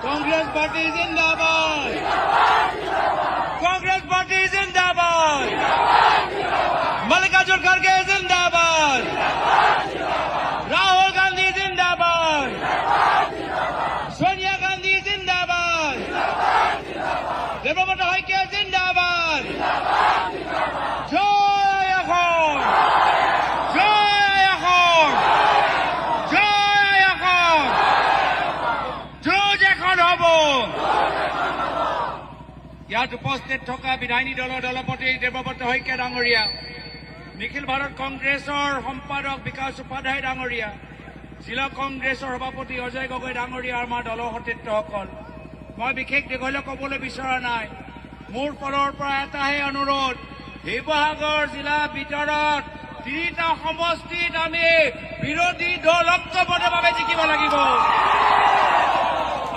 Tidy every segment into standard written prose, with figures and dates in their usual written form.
Congress party जिंदाबाद, Congress party जिंदाबाद, मल्लिकार्जुन खड़गे जिंदाबाद, राहुल गांधी जिंदाबाद, सोनिया गांधी जिंदाबाद, देवव्रत हइके जिंदाबाद, জয় এখন, জয় এখন, জয় এখন, যুঁজ এখন হব। ইয়াত উপস্থিত থকা বিধায়িনী দলৰ দলপতি দেৱব্ৰত শইকীয়া ডাঙৰীয়া, নিখিল ভাৰত কংগ্ৰেছৰ সম্পাদক বিকাশ উপাধ্যায় ডাঙৰীয়া, জিলা কংগ্ৰেছৰ সভাপতি অজয় গগৈ ডাঙৰীয়া, আমাৰ দলৰ সতীৰ্থসকল, মই বিশেষ দীঘলীয়া ক'বলৈ বিচৰা নাই। মোৰ ফালৰ পৰা এটাহে অনুৰোধ, শিৱসাগৰ জিলাৰ ভিতৰত 3টা সমষ্টিত আমি বিৰোধী দল ঐক্যবদ্ধভাৱে জিকিব লাগিব।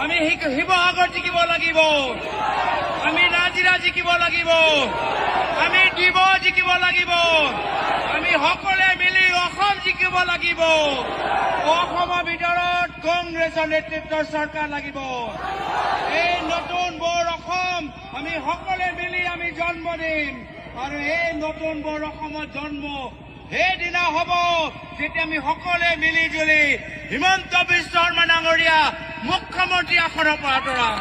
আমি শিৱসাগৰ জিকিব লাগিব, আমি নাজিৰা জিকিব লাগিব, আমি ডিব্ৰু জিকিব লাগিব, আমি সকলোৱে মিলি অসম জিকিব লাগিব। অসমৰ ভিতৰত কংগ্ৰেছৰ নেতৃত্বৰ চৰকাৰ লাগিব। এই নতুন বৰ অসম আমি সকলোৱে মিলি আমি জন্ম দিম, আৰু এই নতুন বৰ অসমত জন্ম সেইদিনা হ'ব যেতিয়া আমি সকলোৱে মিলি জুলি হিমন্ত বিশ্ব শৰ্মা ডাঙৰীয়া মুখ্যমন্ত্ৰী আসনৰ পৰা আঁতৰাম।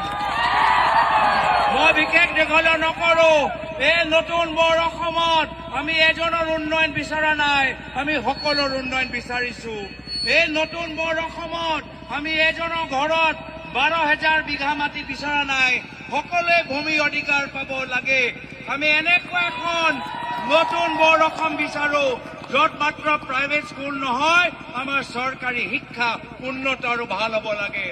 মই বিশেষ দীঘলীয়া নকৰো। এই নতুন বৰ অসমত আমি এজনৰ উন্নয়ন বিচৰা নাই, আমি সকলোৰ উন্নয়ন বিচাৰিছো। এই নতুন বৰ অসমত আমি এজনৰ ঘৰত 12,000 বিঘা মাটি বিচৰা নাই, সকলোৱে ভূমি অধিকাৰ পাব লাগে। আমি এনেকুৱা এখন নতুন বৰ অসম বিচাৰো য'ত মাত্ৰ প্ৰাইভেট স্কুল নহয়, আমাৰ চৰকাৰী শিক্ষা উন্নত আৰু ভাল হ'ব লাগে।